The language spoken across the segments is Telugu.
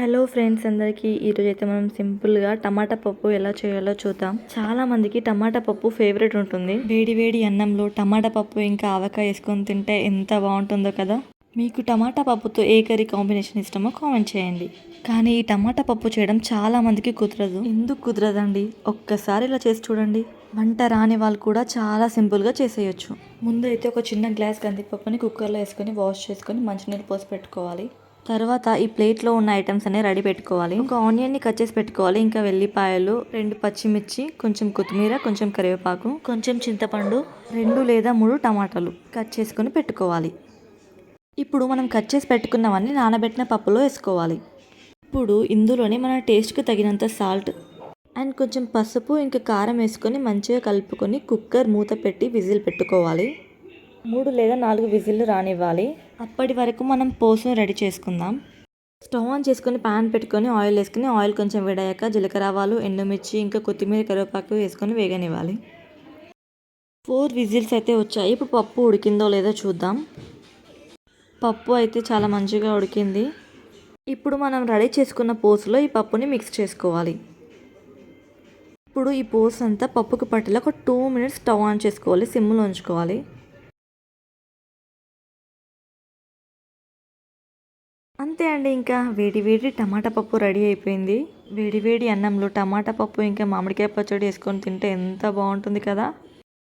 హలో ఫ్రెండ్స్ అందరికీ ఈరోజైతే మనం సింపుల్గా టమాటా పప్పు ఎలా చేయాలో చూద్దాం. చాలా మందికి టమాటా పప్పు ఫేవరెట్ ఉంటుంది. వేడి వేడి అన్నంలో టమాటా పప్పు ఇంకా ఆవకాయ వేసుకొని తింటే ఎంత బాగుంటుందో కదా. మీకు టమాటా పప్పుతో ఏ కర్రీ కాంబినేషన్ ఇష్టమో కామెంట్ చేయండి. కానీ ఈ టమాటా పప్పు చేయడం చాలా మందికి కుదరదు. ఎందుకు కుదరదండి? ఒక్కసారి ఇలా చేసి చూడండి. వంట రాని వాళ్ళు కూడా చాలా సింపుల్గా చేసేయచ్చు. ముందైతే ఒక చిన్న గ్లాస్ కందిపప్పుని కుక్కర్లో వేసుకొని వాష్ చేసుకొని మంచినీళ్ళు పోసి పెట్టుకోవాలి. తర్వాత ఈ ప్లేట్లో ఉన్న ఐటమ్స్ అన్ని రెడీ పెట్టుకోవాలి. ఒక ఆనియన్ని కట్ చేసి పెట్టుకోవాలి. ఇంకా వెల్లిపాయలు, 2 పచ్చిమిర్చి, కొంచెం కొత్తిమీర, కొంచెం కరివేపాకు, కొంచెం చింతపండు, 2 లేదా 3 టమాటాలు కట్ చేసుకొని పెట్టుకోవాలి. ఇప్పుడు మనం కట్ చేసి పెట్టుకున్నవన్నీ నానబెట్టిన పప్పులో వేసుకోవాలి. ఇప్పుడు ఇందులోనే మన టేస్ట్కి తగినంత సాల్ట్ అండ్ కొంచెం పసుపు ఇంకా కారం వేసుకొని మంచిగా కలుపుకొని కుక్కర్ మూత పెట్టి విజిల్ పెట్టుకోవాలి. 3 లేదా 4 విజిల్లు రానివ్వాలి. అప్పటి వరకు మనం పోసును రెడీ చేసుకుందాం. స్టవ్ ఆన్ చేసుకొని ప్యాన్ పెట్టుకొని ఆయిల్ వేసుకొని ఆయిల్ కొంచెం వేడయ్యాక జీలకర్ర ఆవాలు, ఎండుమిర్చి ఇంకా కొత్తిమీర, కరివేపాకు వేసుకొని వేగనివ్వాలి. 4 విజిల్స్ అయితే వచ్చాయి. ఇప్పుడు పప్పు ఉడికిందో లేదో చూద్దాం. పప్పు అయితే చాలా మంచిగా ఉడికింది. ఇప్పుడు మనం రెడీ చేసుకున్న పోసులో ఈ పప్పుని మిక్స్ చేసుకోవాలి. ఇప్పుడు ఈ పోసు అంతా పప్పుకు పట్టేలా ఒక 2 మినిట్స్ స్టవ్ ఆన్ చేసుకోవాలి. సిమ్లో ఉంచుకోవాలి. అంతే అండి, ఇంకా వేడి వేడి టమాటా పప్పు రెడీ అయిపోయింది. వేడి వేడి అన్నంలో టమాటా పప్పు ఇంకా మామిడికాయ పచ్చడి వేసుకొని తింటే ఎంత బాగుంటుంది కదా.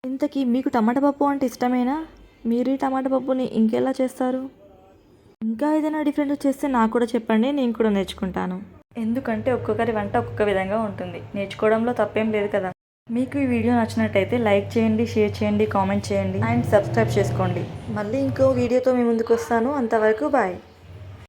ఇంతకీ మీకు టమాటా పప్పు అంటే ఇష్టమేనా? మీరు ఈ టమాటా పప్పుని ఇంకెలా చేస్తారు? ఇంకా ఏదైనా డిఫరెంట్ చేస్తే నాకు కూడా చెప్పండి, నేను కూడా నేర్చుకుంటాను. ఎందుకంటే ఒక్కొక్కరి వంట ఒక్కొక్క విధంగా ఉంటుంది. నేర్చుకోవడంలో తప్పేం లేదు కదా. మీకు ఈ వీడియో నచ్చినట్టయితే లైక్ చేయండి, షేర్ చేయండి, కామెంట్ చేయండి అండ్ సబ్స్క్రైబ్ చేసుకోండి. మళ్ళీ ఇంకో వీడియోతో మీ ముందుకు వస్తాను. అంతవరకు బాయ్.